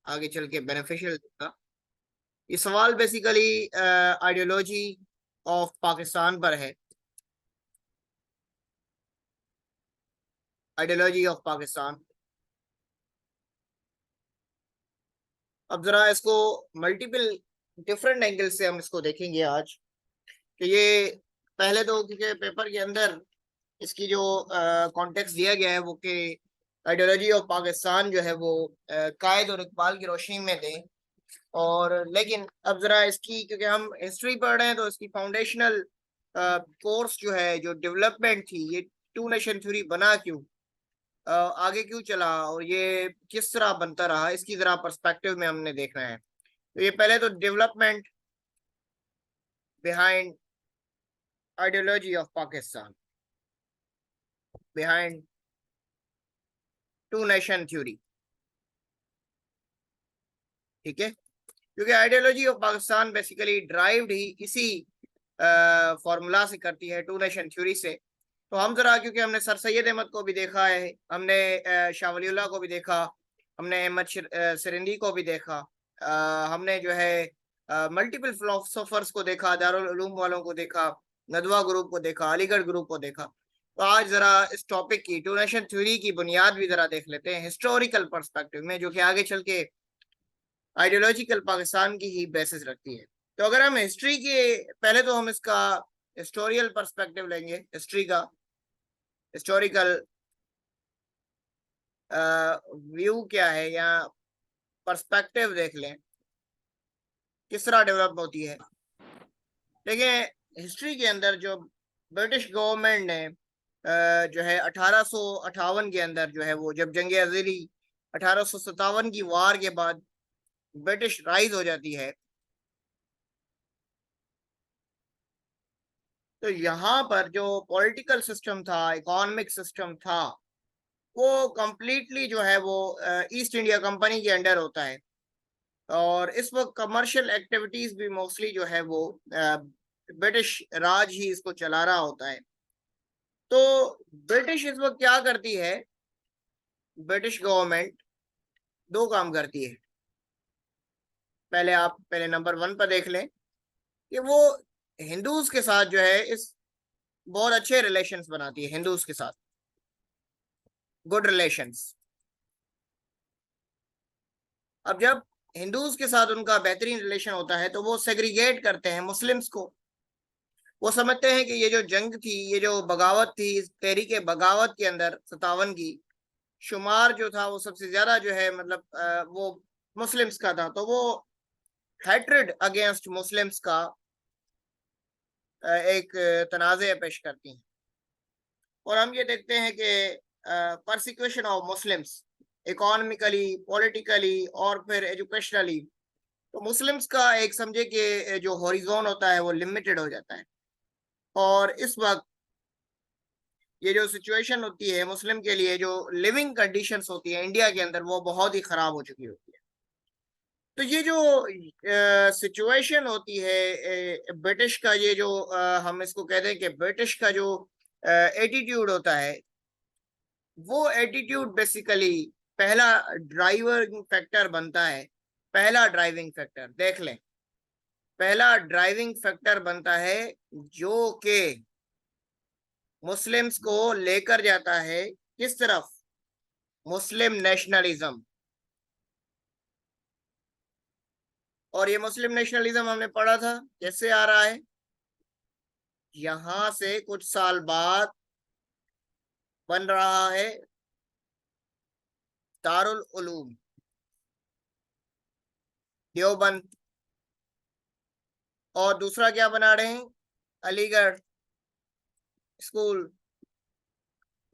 आगे चल के बेनिफिशियल होगा। ये सवाल बेसिकली आइडियोलॉजी ऑफ पाकिस्तान पर है। Ideology of Pakistan. अब जरा इसको मल्टीपल डिफरेंट एंगल से हम इसको देखेंगे आज, कि ये पहले तो क्योंकि पेपर के अंदर इसकी जो कॉन्टेक्स्ट दिया गया है वो कि आइडियोलॉजी ऑफ पाकिस्तान जो है वो कायद और इकबाल की रोशनी में दें। और लेकिन अब जरा इसकी, क्योंकि हम हिस्ट्री पढ़ रहे हैं, तो इसकी फाउंडेशनल कोर्स जो है, जो डेवलपमेंट थी, ये टू नेशन थ्योरी बना क्यों, आगे क्यों चला और ये किस तरह बनता रहा, इसकी जरा पर्सपेक्टिव में हमने देखना है। तो ये पहले तो development behind ideology of Pakistan, behind two nation theory. ठीक है, क्योंकि ideology of Pakistan basically derived ही इसी फॉर्मूला से करती है, टू नेशन थ्योरी से। तो हम जरा, क्योंकि हमने सर सैयद अहमद को भी देखा है, हमने शाह वलीउल्लाह को भी देखा, हमने अहमद सिरंदी को भी देखा, हमने जो है मल्टीपल फिलोसोफर्स को देखा, दारुल उलूम वालों को देखा, नदवा ग्रुप को देखा, अलीगढ़ ग्रुप को देखा। तो आज जरा इस टॉपिक की, टू नेशन थ्योरी की बुनियाद भी जरा देख लेते हैं हिस्टोरिकल पर्सपेक्टिव में, जो कि आगे चल के आइडियोलॉजिकल पाकिस्तान की ही बेसिस रखती है। तो अगर हम हिस्ट्री के, पहले तो हम इसका हिस्टोरियल पर्सपेक्टिव लेंगे, हिस्ट्री का हिस्टोरिकल व्यू क्या है, या पर्सपेक्टिव देख लें किस तरह डेवलप होती है। देखिए, हिस्ट्री के अंदर जो ब्रिटिश गवर्नमेंट ने जो है 1858 के अंदर जो है वो, जब जंग अज़ीरी 1857 की वार के बाद ब्रिटिश राइज हो जाती है, तो यहाँ पर जो पॉलिटिकल सिस्टम था, इकोनॉमिक सिस्टम था, वो कंप्लीटली जो है वो ईस्ट इंडिया कंपनी के अंडर होता है। और इस वक्त कमर्शियल एक्टिविटीज भी मोस्टली जो है वो ब्रिटिश राज ही इसको चला रहा होता है। तो ब्रिटिश इस वक्त क्या करती है, ब्रिटिश गवर्नमेंट दो काम करती है। पहले आप पहले नंबर 1 पर देख लें कि वो हिंदूज के साथ जो है इस बहुत अच्छे रिलेशंस बनाती है, हिंदूज के साथ गुड रिलेशंस। अब जब हिंदूज के साथ उनका बेहतरीन रिलेशन होता है, तो वो सेग्रीगेट करते हैं मुस्लिम्स को। वो समझते हैं कि ये जो जंग थी, ये जो बगावत थी, तहरीक बगावत के अंदर 57 की शुमार जो था वो सबसे ज्यादा जो है, मतलब वो मुस्लिम्स का था। तो वो हैट्रेड अगेंस्ट मुस्लिम्स का एक तनाज़े पेश करती हैं। और हम ये देखते हैं कि persecution of Muslims economically, politically और फिर एजुकेशनली, तो मुस्लिम्स का एक समझे कि जो हॉरिजॉन होता है वो लिमिटेड हो जाता है। और इस वक्त ये जो सिचुएशन होती है मुस्लिम के लिए, जो लिविंग कंडीशंस होती है इंडिया के अंदर, वो बहुत ही खराब हो चुकी होती है। तो ये जो सिचुएशन होती है ब्रिटिश का, ये जो हम इसको कहते हैं कि ब्रिटिश का जो एटीट्यूड होता है, वो एटीट्यूड बेसिकली पहला ड्राइविंग फैक्टर बनता है। पहला ड्राइविंग फैक्टर देख लें, पहला ड्राइविंग फैक्टर बनता है जो कि मुस्लिम्स को लेकर जाता है किस तरफ, मुस्लिम नेशनलिज्म। और ये मुस्लिम नेशनलिज्म हमने पढ़ा था कैसे आ रहा है, यहां से कुछ साल बाद बन रहा है दारुल उलूम देवबंद, और दूसरा क्या बना रहे हैं, अलीगढ़ स्कूल।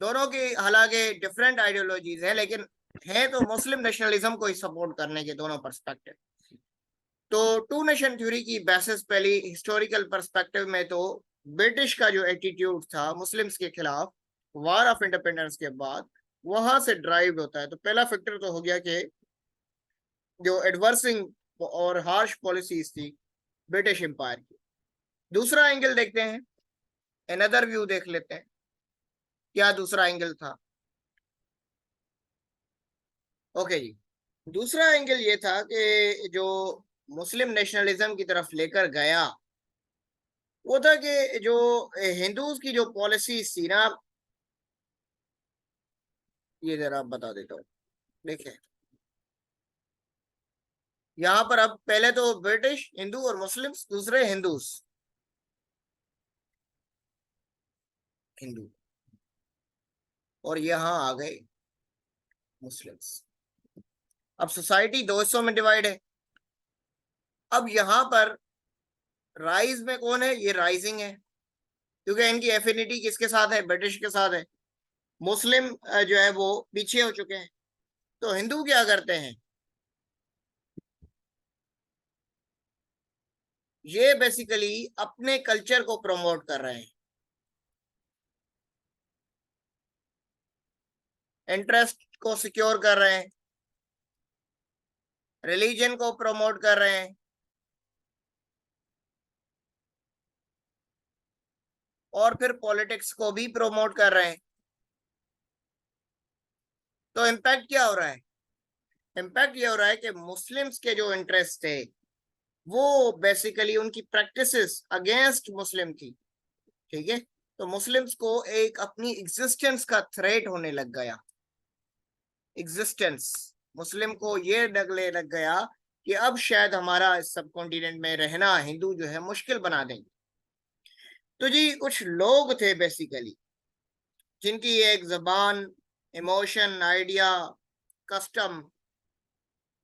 दोनों की हालांकि डिफरेंट आइडियोलॉजीज है, लेकिन है तो मुस्लिम नेशनलिज्म को ही सपोर्ट करने के दोनों पर्सपेक्टिव। तो टू नेशन थ्योरी की बेसिस पहली हिस्टोरिकल पर्सपेक्टिव में, तो ब्रिटिश का जो एटीट्यूड था मुस्लिम्स के खिलाफ वार ऑफ इंडिपेंडेंस के बाद, वहां से ड्राइव होता है। तो पहला फैक्टर तो हो गया कि जो एडवर्सिंग और हार्श पॉलिसीज थी ब्रिटिश एम्पायर की। दूसरा एंगल देखते हैं, अनदर व्यू देख लेते हैं, क्या दूसरा एंगल था। ओके जी, दूसरा एंगल ये था कि जो मुस्लिम नेशनलिज्म की तरफ लेकर गया वो था कि जो हिंदूज की जो पॉलिसी थी ना, ये जरा बता देता हूँ। देखिए यहाँ पर अब पहले तो ब्रिटिश हिंदू और मुस्लिम्स, दूसरे हिंदूज हिंदू, और यहाँ आ गए मुस्लिम्स। अब सोसाइटी दो हिस्सों में डिवाइड है। अब यहाँ पर राइज में कौन है? ये राइजिंग है, क्योंकि इनकी एफिनिटी किसके साथ है? ब्रिटिश के साथ है। मुस्लिम जो है वो पीछे हो चुके हैं। तो हिंदू क्या करते हैं? ये बेसिकली अपने कल्चर को प्रमोट कर रहे हैं, इंटरेस्ट को सिक्योर कर रहे हैं, रिलीजन को प्रमोट कर रहे हैं, और फिर पॉलिटिक्स को भी प्रमोट कर रहे हैं। तो इम्पैक्ट क्या हो रहा है? इम्पैक्ट ये हो रहा है कि मुस्लिम्स के जो इंटरेस्ट थे वो बेसिकली उनकी प्रैक्टिसेस अगेंस्ट मुस्लिम थी। ठीक है, तो मुस्लिम्स को एक अपनी एग्जिस्टेंस का थ्रेट होने लग गया। एग्जिस्टेंस, मुस्लिम को ये डगले लग गया कि अब शायद हमारा इस सब कॉन्टिनेंट में रहना हिंदू जो है मुश्किल बना देंगे। तो जी कुछ लोग थे बेसिकली जिनकी एक जबान, इमोशन, आइडिया, कस्टम,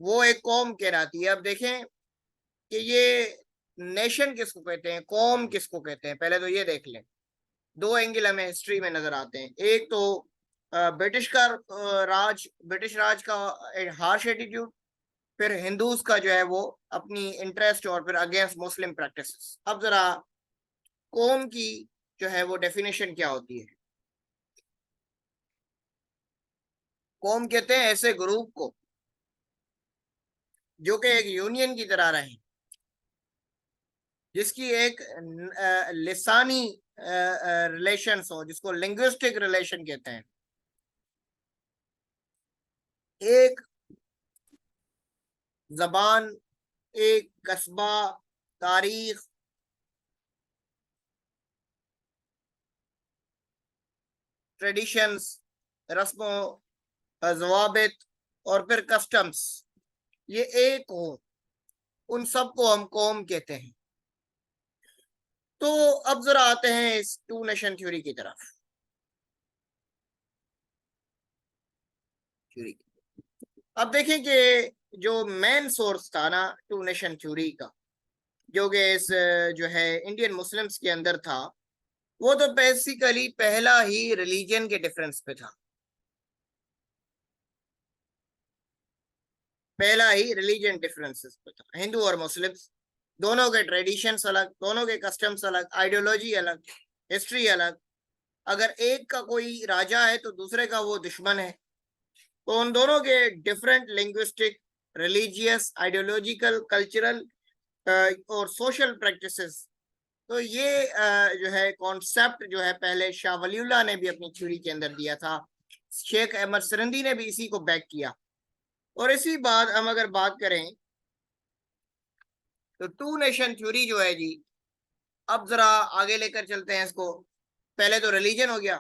वो एक कौम कहलाती है। अब देखें कि ये नेशन किसको कहते हैं, कौम किसको कहते हैं, पहले तो ये देख लें। दो एंगल हमें हिस्ट्री में नजर आते हैं। एक तो ब्रिटिश का राज, ब्रिटिश राज का हार्श एटीट्यूड, फिर हिंदूज का जो है वो अपनी इंटरेस्ट, और फिर अगेंस्ट मुस्लिम प्रैक्टिसेस। अब जरा कौम की जो है वो डेफिनेशन क्या होती है? कौम कहते हैं ऐसे ग्रुप को जो कि एक यूनियन की तरह रहे, जिसकी एक लिसानी रिलेशंस हो, जिसको लिंग्विस्टिक रिलेशन कहते हैं। एक जबान, एक कस्बा, तारीख, ट्रेडिशंस, रस्मो जवाबित, और फिर कस्टम्स, ये एक हो, उन सब को हम कौम कहते हैं। तो अब जरा आते हैं इस टू नेशन थ्योरी की तरफ। थ्योरी, अब देखें कि जो मेन सोर्स था ना टू नेशन थ्योरी का, जो कि इस जो है इंडियन मुस्लिम्स के अंदर था, वो तो बेसिकली पहला ही रिलीजन के डिफरेंस पे था। पहला ही रिलीजन डिफरेंसेस पे था। हिंदू और मुस्लिम्स दोनों के ट्रेडिशंस अलग, दोनों के कस्टम्स अलग, आइडियोलॉजी अलग, हिस्ट्री अलग। अगर एक का कोई राजा है तो दूसरे का वो दुश्मन है। तो उन दोनों के different linguistic, religious, ideological, cultural और सोशल प्रैक्टिसेस। तो ये जो है कॉन्सेप्ट जो है पहले शाह वलीउल्लाह ने भी अपनी थ्योरी के अंदर दिया था, शेख अहमद सिरंदी ने भी इसी को बैक किया। और इसी बात हम अगर बात करें तो टू नेशन थ्योरी जो है जी, अब जरा आगे लेकर चलते हैं इसको। पहले तो रिलीजन हो गया,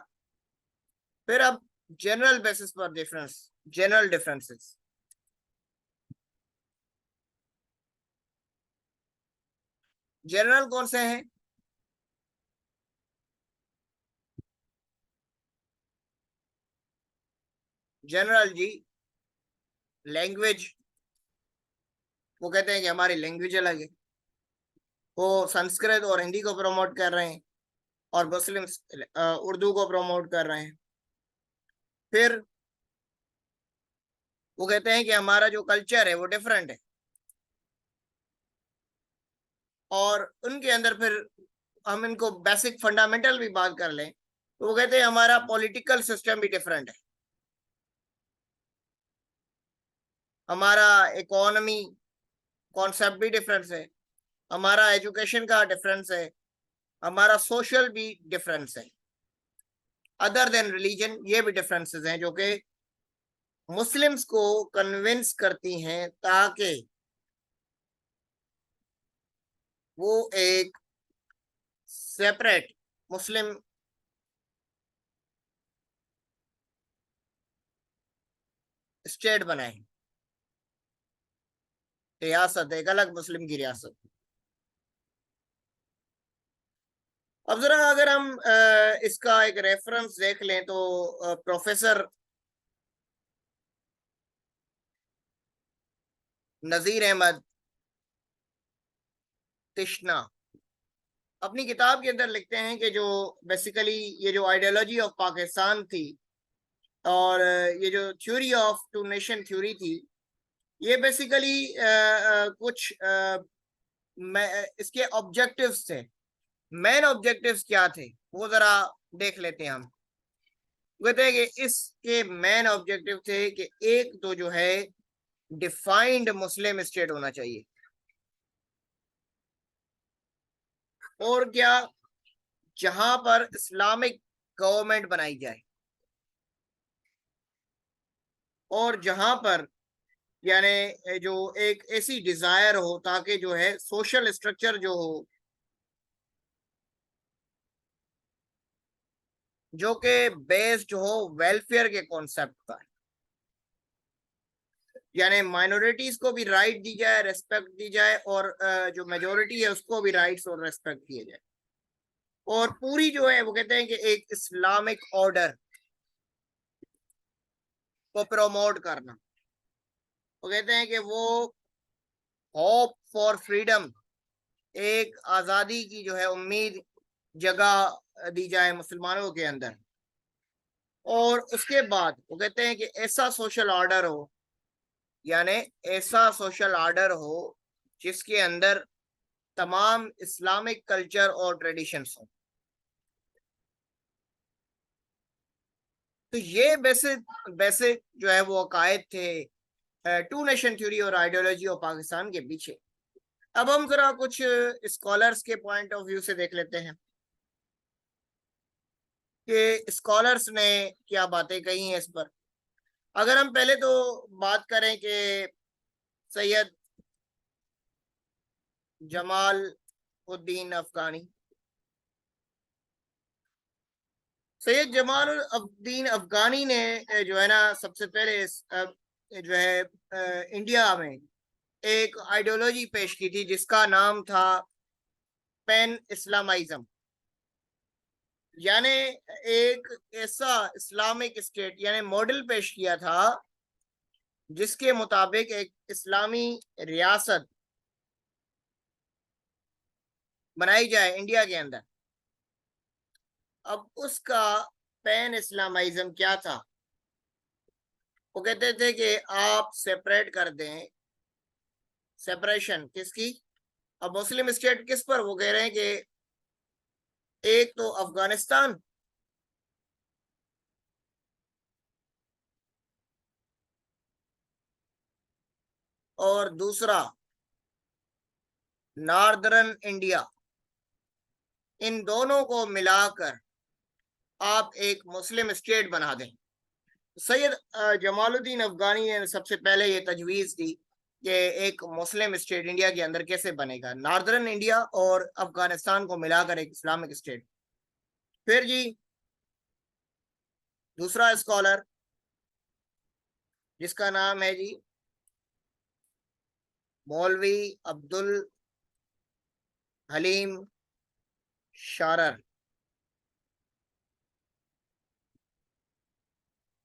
फिर अब जनरल बेसिस पर डिफरेंस, जनरल डिफरेंसेस। जनरल कौन से हैं? जनरल जी लैंग्वेज, वो कहते हैं कि हमारी लैंग्वेज अलग है, वो संस्कृत और हिंदी को प्रमोट कर रहे हैं, और मुस्लिम उर्दू को प्रमोट कर रहे हैं। फिर वो कहते हैं कि हमारा जो कल्चर है वो डिफरेंट है, और उनके अंदर फिर हम इनको बेसिक फंडामेंटल भी बात कर लें तो वो कहते हैं हमारा पॉलिटिकल सिस्टम भी डिफरेंट है, हमारा इकोनॉमी कॉन्सेप्ट भी डिफरेंस है, हमारा एजुकेशन का डिफरेंस है, हमारा सोशल भी डिफरेंस है। अदर देन रिलीजन ये भी डिफरेंसेस हैं जो कि मुस्लिम्स को कन्विंस करती हैं ताकि वो एक सेपरेट मुस्लिम स्टेट बनाए, रियासत, एक अलग मुस्लिम की रियासत। अब जरा अगर हम इसका एक रेफरेंस देख लें तो प्रोफेसर नजीर अहमद तिश्ना अपनी किताब के अंदर लिखते हैं कि जो बेसिकली ये जो आइडियोलॉजी ऑफ पाकिस्तान थी और ये जो theory of two nation theory थी, ये बेसिकली कुछ इसके ऑब्जेक्टिव्स थे। मेन ऑब्जेक्टिव्स क्या थे वो जरा देख लेते हैं हम। कहते हैं कि इसके मेन ऑब्जेक्टिव थे कि एक तो जो है डिफाइंड मुस्लिम स्टेट होना चाहिए, और क्या, जहां पर इस्लामिक गवर्नमेंट बनाई जाए, और जहां पर यानी जो एक ऐसी डिजायर हो ताकि जो है सोशल स्ट्रक्चर जो हो, जो कि बेस्ड हो वेलफेयर के कॉन्सेप्ट पर, यानी माइनॉरिटीज को भी राइट दी जाए, रेस्पेक्ट दी जाए, और जो मेजोरिटी है उसको भी राइट्स और रेस्पेक्ट दिए जाए, और पूरी जो है वो कहते हैं कि एक इस्लामिक ऑर्डर को प्रमोट करना। वो कहते हैं कि वो होप फॉर फ्रीडम, एक आज़ादी की जो है उम्मीद जगह दी जाए मुसलमानों के अंदर। और उसके बाद वो कहते हैं कि ऐसा सोशल ऑर्डर हो, यानी ऐसा सोशल ऑर्डर हो जिसके अंदर तमाम इस्लामिक कल्चर और ट्रेडिशंस हो। तो ये बेसिक बेसिक जो है वो अकायद थे टू नेशन थ्योरी और आइडियोलॉजी ऑफ पाकिस्तान के पीछे। अब हम जरा कुछ स्कॉलर्स के पॉइंट ऑफ व्यू से देख लेते हैं कि स्कॉलर्स ने क्या बातें कही हैं इस पर। अगर हम पहले तो बात करें कि सैयद जमाल उद्दीन अफगानी, सैयद जमाल उद्दीन अफगानी ने जो है ना सबसे पहले जो है इंडिया में एक आइडियोलॉजी पेश की थी जिसका नाम था पैन इस्लामाइज्म, यानी एक ऐसा इस्लामिक स्टेट यानी मॉडल पेश किया था जिसके मुताबिक एक इस्लामी रियासत बनाई जाए इंडिया के अंदर। अब उसका पैन इस्लामाइज्म क्या था? वो कहते थे कि आप सेपरेट कर दें, सेपरेशन किसकी? अब मुस्लिम स्टेट किस पर? वो कह रहे हैं कि एक तो अफगानिस्तान और दूसरा नॉर्दर्न इंडिया, इन दोनों को मिलाकर आप एक मुस्लिम स्टेट बना दें। सैयद जमालुद्दीन अफगानी ने सबसे पहले ये तजवीज़ दी कि एक मुस्लिम स्टेट इंडिया के अंदर कैसे बनेगा, नॉर्दर्न इंडिया और अफगानिस्तान को मिलाकर एक इस्लामिक स्टेट। फिर जी दूसरा स्कॉलर जिसका नाम है जी मौलवी अब्दुल हलीम शारर।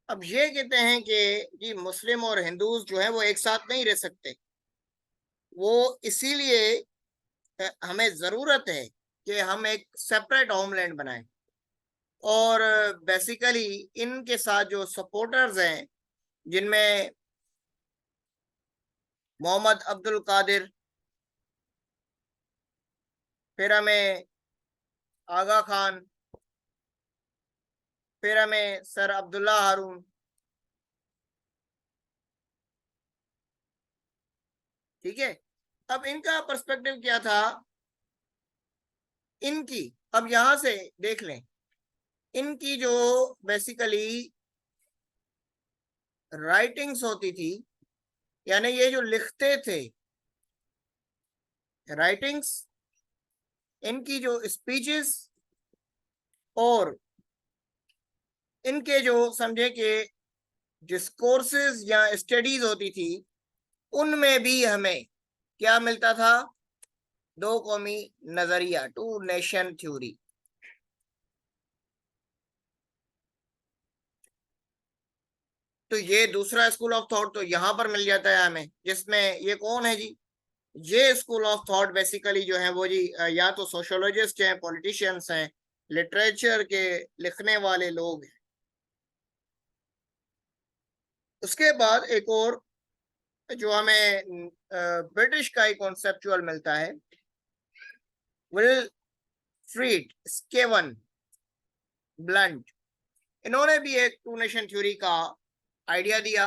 अब ये कहते हैं कि जी मुस्लिम और हिंदूज जो है वो एक साथ नहीं रह सकते, वो इसीलिए हमें ज़रूरत है कि हम एक सेपरेट होमलैंड बनाएं। और बेसिकली इनके साथ जो सपोर्टर्स हैं जिनमें मोहम्मद अब्दुल कादिर, फिर हमें आगा खान, फिर हमें सर अब्दुल्ला हारून, ठीक है। अब इनका पर्सपेक्टिव क्या था इनकी? अब यहां से देख लें इनकी जो बेसिकली राइटिंग्स होती थी, यानी ये जो लिखते थे, राइटिंग्स, इनकी जो स्पीचेस और इनके जो समझे कि डिस्कोर्सेस या स्टडीज होती थी, उनमें भी हमें क्या मिलता था? दो कौमी नजरिया, टू नेशन थ्योरी। तो ये दूसरा स्कूल ऑफ थॉट तो यहाँ पर मिल जाता है हमें, जिसमें ये कौन है जी? ये स्कूल ऑफ थॉट बेसिकली जो है वो जी या तो सोशोलॉजिस्ट हैं, पॉलिटिशियंस हैं, लिटरेचर के लिखने वाले लोग हैं। उसके बाद एक और जो हमें ब्रिटिश का ही कॉन्सेप्चुअल मिलता है, विलफ्रीड स्केवन ब्लंट। इन्होंने भी एक टू नेशन थ्योरी का आइडिया दिया।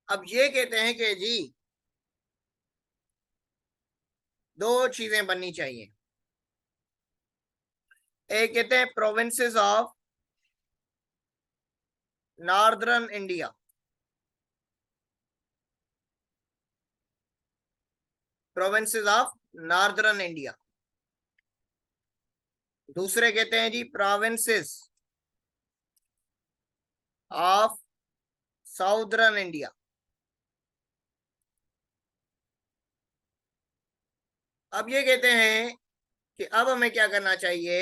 अब ये कहते हैं कि जी दो चीजें बननी चाहिए। एक कहते हैं provinces of northern India, provinces of northern India. दूसरे कहते हैं जी प्रोविंसेस ऑफ साउदर्न इंडिया। अब ये कहते हैं कि अब हमें क्या करना चाहिए,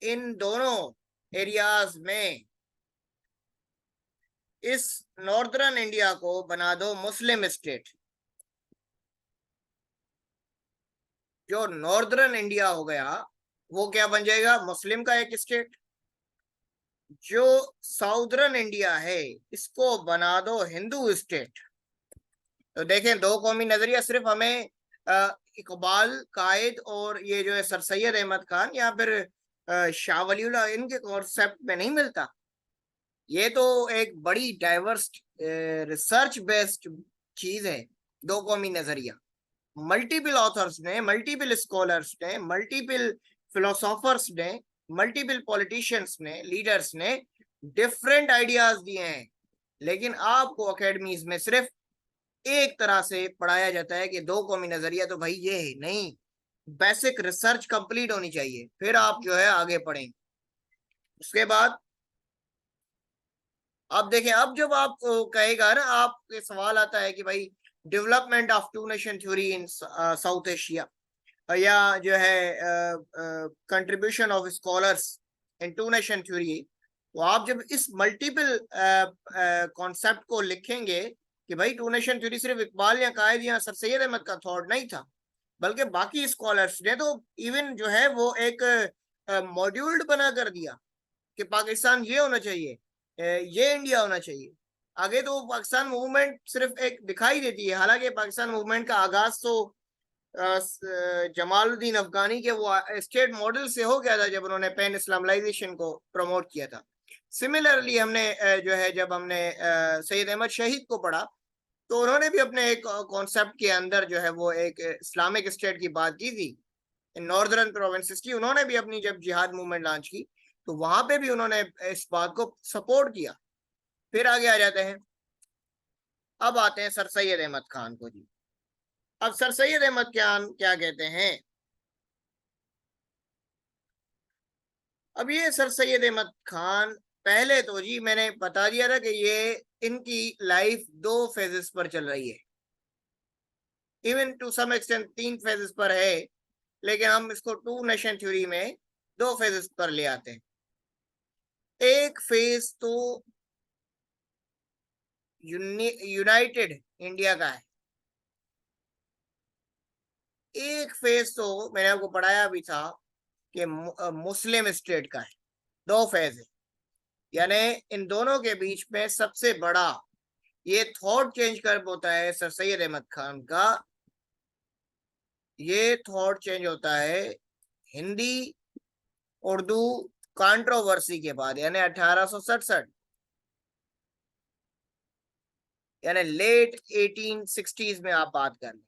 इन दोनों एरियाज में इस नॉर्दर्न इंडिया को बना दो मुस्लिम स्टेट। जो नॉर्दर्न इंडिया हो गया वो क्या बन जाएगा? मुस्लिम का एक स्टेट। जो साउदर्न इंडिया है इसको बना दो हिंदू स्टेट। तो देखें, दो कौमी नजरिया सिर्फ हमें इकबाल कायद और ये जो है सर सैयद अहमद खान या फिर शाह वलीउल्लाह इनके कॉन्सेप्ट में नहीं मिलता। ये तो एक बड़ी डाइवर्स रिसर्च बेस्ड चीज है, दो कौमी नजरिया। मल्टीपल ऑथर्स ने, मल्टीपल स्कॉलर्स ने, मल्टीपल फिलोसोफर्स ने, मल्टीपल पॉलिटिशियंस ने, लीडर्स ने डिफरेंट आइडियाज दिए हैं, लेकिन आपको अकेडमीज में सिर्फ एक तरह से पढ़ाया जाता है कि दो कौमी नजरिया तो भाई ये है नहीं। बेसिक रिसर्च कंप्लीट होनी चाहिए, फिर आप जो है आगे पढ़ेंगे। उसके बाद अब देखें, अब जब आप कहेगा ना, आपके सवाल आता है कि भाई development of two nation theory in South Asia, या जो है contribution of scholars in two nation theory, तो आप जब इस मल्टीपल कॉन्सेप्ट को लिखेंगे कि भाई टू नेशन थ्योरी सिर्फ इकबाल या कायद या सर सैयद अहमद का थॉट नहीं था, बल्कि बाकी स्कॉलर्स ने तो इवन जो है वो एक मॉड्यूल बना कर दिया कि पाकिस्तान ये होना चाहिए, ये इंडिया होना चाहिए। आगे तो पाकिस्तान मूवमेंट सिर्फ एक दिखाई देती है, हालांकि पाकिस्तान मूवमेंट का आगाज तो जमालुद्दीन अफगानी के वो स्टेट मॉडल से हो गया था जब उन्होंने पैन इस्लामाइजेशन को प्रमोट किया था। सिमिलरली हमने जो है जब हमने सैयद अहमद शहीद को पढ़ा, तो उन्होंने भी अपने एक कॉन्सेप्ट के अंदर जो है वो एक इस्लामिक स्टेट की बात की थी इन नॉर्दर्न प्रोविंसेस की। उन्होंने भी अपनी जब जिहाद मूवमेंट लॉन्च की तो वहां पे भी उन्होंने इस बात को सपोर्ट किया। फिर आगे आ जाते हैं, अब आते हैं सर सैयद अहमद खान को जी। अब सर सैयद अहमद खान क्या कहते हैं? अब ये सर सैयद अहमद खान, पहले तो जी मैंने बता दिया था कि ये इनकी लाइफ दो फेजेस पर चल रही है, इवन टू सम एक्सटेंट तीन फेजेस पर है, लेकिन हम इसको टू नेशन थ्योरी में दो फेजेस पर ले आते हैं। एक फेज तो यूनाइटेड इंडिया का है, एक फेज तो मैंने आपको पढ़ाया भी था कि मुस्लिम स्टेट का है। दो फेज है, यानी इन दोनों के बीच में सबसे बड़ा ये थॉट चेंज कर होता है सर सैयद अहमद खान का। ये थॉट चेंज होता है हिंदी उर्दू कंट्रोवर्सी के बाद, यानी 1867। यानी लेट 1860s में आप बात कर लें,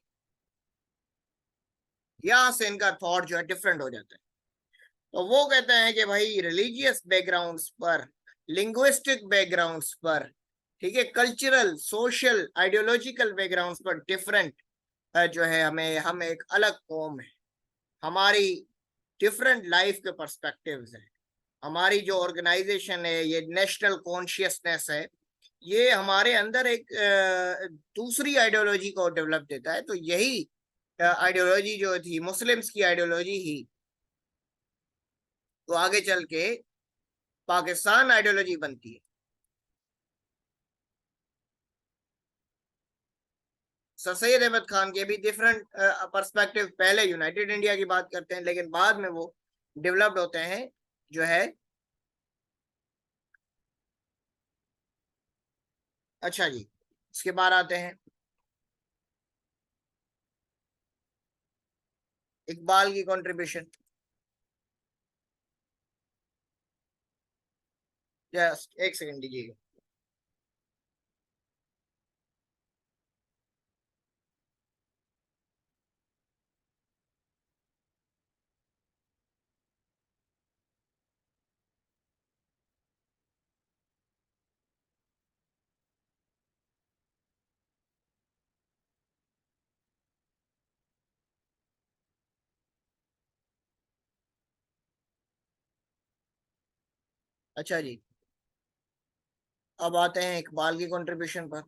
यहां से इनका थॉट जो है डिफरेंट हो जाता है। तो वो कहते हैं कि भाई रिलीजियस बैकग्राउंड्स पर, लिंग्विस्टिक बैकग्राउंड्स पर, ठीक है, कल्चरल सोशल आइडियोलॉजिकल बैकग्राउंड्स पर डिफरेंट जो है, हम एक अलग कौम है, हमारी डिफरेंट लाइफ के पर्सपेक्टिव्स है, हमारी जो ऑर्गेनाइजेशन है, ये नेशनल कॉन्शियसनेस है, ये हमारे अंदर एक दूसरी आइडियोलॉजी को डेवलप देता है। तो यही आइडियोलॉजी जो थी मुस्लिम्स की आइडियोलॉजी ही, तो आगे चल के पाकिस्तान आइडियोलॉजी बनती है। सर सैयद अहमद खान के भी डिफरेंट पर्सपेक्टिव, पहले यूनाइटेड इंडिया की बात करते हैं, लेकिन बाद में वो डेवलप्ड होते हैं जो है। अच्छा जी, इसके बाद आते हैं इकबाल की कंट्रीब्यूशन। जस्ट एक सेकंड दीजिएगा। अच्छा जी, अब आते हैं इकबाल की कंट्रीब्यूशन पर।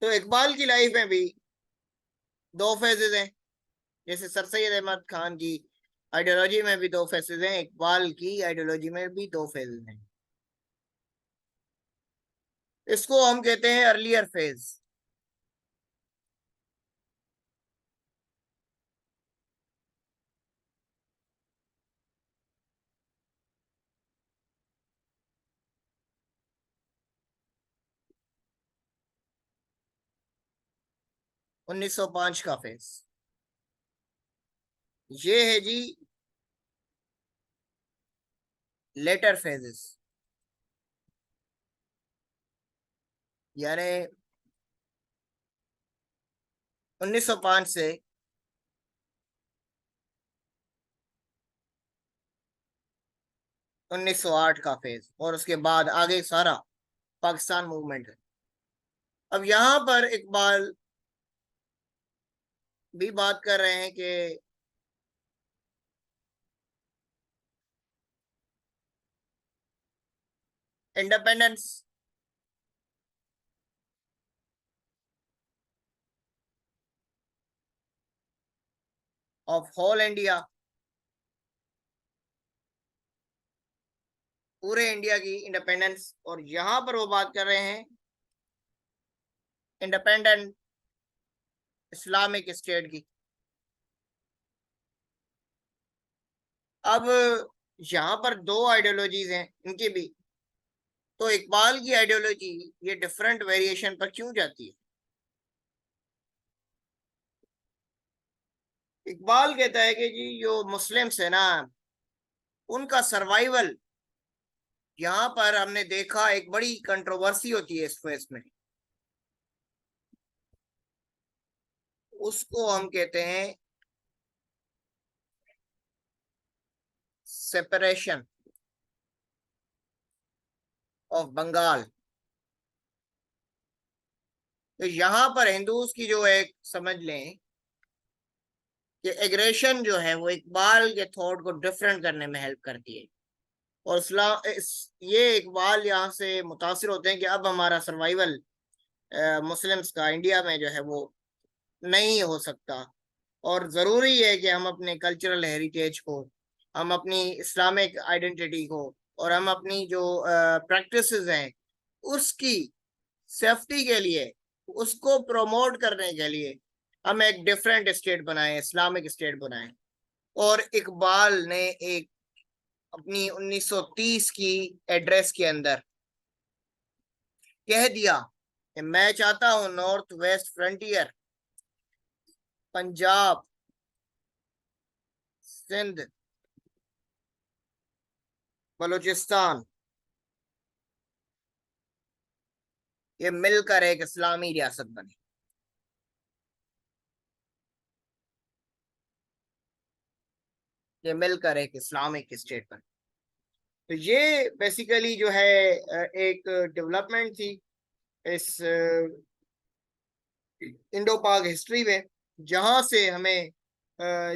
तो इकबाल की लाइफ में भी दो फेजेस हैं, जैसे सर सैयद अहमद खान की आइडियोलॉजी में भी दो फेजेस हैं, इकबाल की आइडियोलॉजी में भी दो फेजेस हैं। इसको हम कहते हैं अर्लियर फेज। 1905 का फेज, ये है जी लेटर फेजेस। यानी 1905 से 1908 का फेज, और उसके बाद आगे सारा पाकिस्तान मूवमेंट है। अब यहाँ पर इकबाल भी बात कर रहे हैं कि इंडिपेंडेंस ऑफ होल इंडिया, पूरे इंडिया की इंडिपेंडेंस, और यहाँ पर वो बात कर रहे हैं इंडिपेंडेंट इस्लामिक स्टेट की। अब यहाँ पर दो आइडियोलॉजीज हैं इनकी भी, तो इकबाल की आइडियोलॉजी ये डिफरेंट वेरिएशन पर क्यों जाती है? इकबाल कहता है कि जी जो मुस्लिम्स है ना, उनका सर्वाइवल, यहाँ पर हमने देखा एक बड़ी कंट्रोवर्सी होती है इस फेस में, उसको हम कहते हैं सेपरेशन ऑफ बंगाल। तो यहाँ पर हिंदूज की जो एक समझ लें कि एग्रेशन जो है वो इकबाल के थॉट को डिफरेंट करने में हेल्प करती है, और ये इकबाल यहाँ से मुतासिर होते हैं कि अब हमारा सर्वाइवल मुस्लिम्स का इंडिया में जो है वो नहीं हो सकता, और ज़रूरी है कि हम अपने कल्चरल हेरिटेज को, हम अपनी इस्लामिक आइडेंटिटी को, और हम अपनी जो प्रैक्टिसेस हैं उसकी सेफ्टी के लिए, उसको प्रमोट करने के लिए हम एक डिफरेंट स्टेट बनाए, इस्लामिक स्टेट बनाए। और इकबाल ने एक अपनी 1930 की एड्रेस के अंदर कह दिया कि मैं चाहता हूं North West Frontier, Punjab, Sindh, Balochistan, ये मिलकर एक इस्लामी रियासत बने। ये मिलकर एक इस्लामिक स्टेट बने। तो ये बेसिकली जो है एक डेवलपमेंट थी इस इंडो पाक हिस्ट्री में, जहां से हमें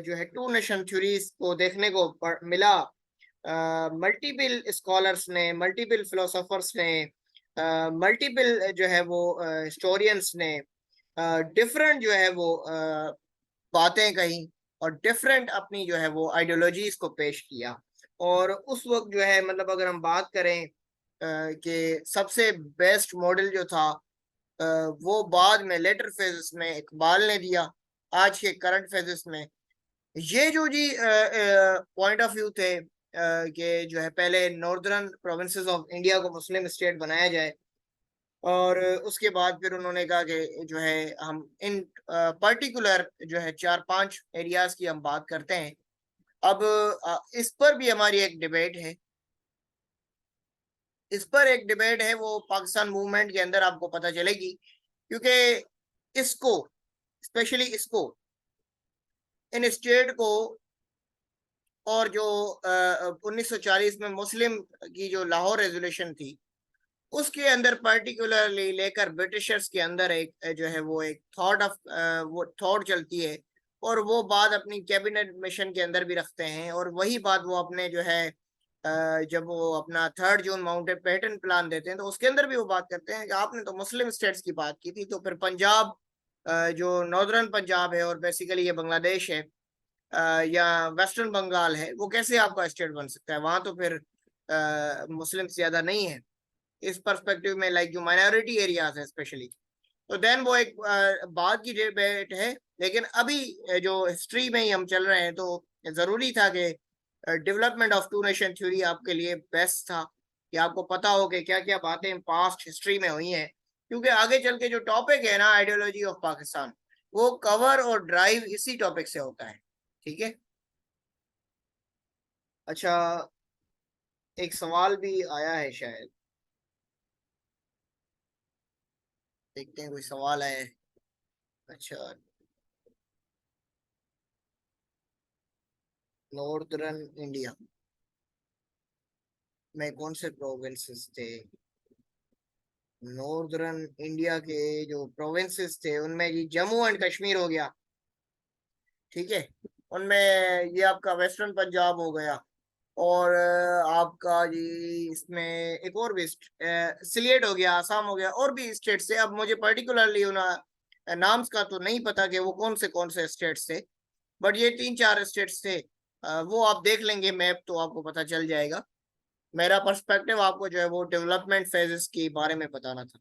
जो है टू नेशन थ्योरीज को देखने को मिला। मल्टीपल स्कॉलर्स ने, मल्टीपल फिलोसोफर्स ने, मल्टीपल जो है वो हिस्टोरियंस ने डिफरेंट जो है वो बातें कही, और डिफरेंट अपनी जो है वो आइडियोलॉजीज को पेश किया। और उस वक्त जो है मतलब अगर हम बात करें कि सबसे बेस्ट मॉडल जो था वो बाद में लेटर फेजेस में इकबाल ने दिया। आज के करंट फेजेस में ये जो जी पॉइंट ऑफ व्यू थे कि जो है पहले नॉर्दर्न प्रोविंसेस ऑफ इंडिया को मुस्लिम स्टेट बनाया जाए, और उसके बाद फिर उन्होंने कहा कि जो है हम इन पर्टिकुलर जो है 4-5 एरियाज की हम बात करते हैं। अब इस पर भी हमारी एक डिबेट है। इस पर एक डिबेट है वो पाकिस्तान मूवमेंट के अंदर आपको पता चलेगी, क्योंकि इसको, स्पेशली इसको, इन स्टेट को, और जो 1940 में मुस्लिम की जो लाहौर रेजोल्यूशन थी उसके अंदर पर्टिकुलरली लेकर ब्रिटिशर्स के अंदर एक जो है वो एक थॉट ऑफ वो थॉट चलती है, और वो बात अपनी कैबिनेट मिशन के अंदर भी रखते हैं, और वही बात वो अपने जो है जब वो अपना 3 जून माउंटेन पैटर्न प्लान देते हैं तो उसके अंदर भी वो बात करते हैं कि आपने तो मुस्लिम स्टेट्स की बात की थी, तो फिर पंजाब जो नॉर्दर्न पंजाब है और बेसिकली ये बांग्लादेश है या वेस्टर्न बंगाल है, वो कैसे आपका स्टेट बन सकता है? वहां तो फिर मुस्लिम ज्यादा नहीं है इस पर्सपेक्टिव में, लाइक जो माइनॉरिटी एरियाज है स्पेशली। तो देन वो एक बात की डिबेट है। लेकिन अभी जो हिस्ट्री में ही हम चल रहे हैं, तो जरूरी था कि development of two nation theory आपके लिए बेस्ट था, कि आपको पता हो कि क्या क्या बातें पास्ट हिस्ट्री में हुई हैं, क्योंकि आगे चल के जो टॉपिक है ना आइडियोलॉजी ऑफ पाकिस्तान, वो कवर और ड्राइव इसी टॉपिक से होता है। ठीक है। अच्छा, एक सवाल भी आया है शायद, देखते हैं कोई सवाल है। अच्छा, नॉर्दर्न इंडिया में कौन से प्रोविंसेस थे? नॉर्दर्न इंडिया के जो प्रोविंसेस थे उनमें जी जम्मू एंड कश्मीर हो गया। ठीक है। उनमें ये आपका वेस्टर्न पंजाब हो गया, और आपका जी इसमें एक और भी सिलेट हो गया, आसाम हो गया, और भी स्टेट से। अब मुझे पर्टिकुलरली उन नाम्स का तो नहीं पता कि वो कौन से स्टेट्स थे, बट ये 3-4 स्टेट्स थे। वो आप देख लेंगे मैप तो आपको पता चल जाएगा। मेरा पर्सपेक्टिव आपको जो है वो डेवलपमेंट फेजेस के बारे में बताना था।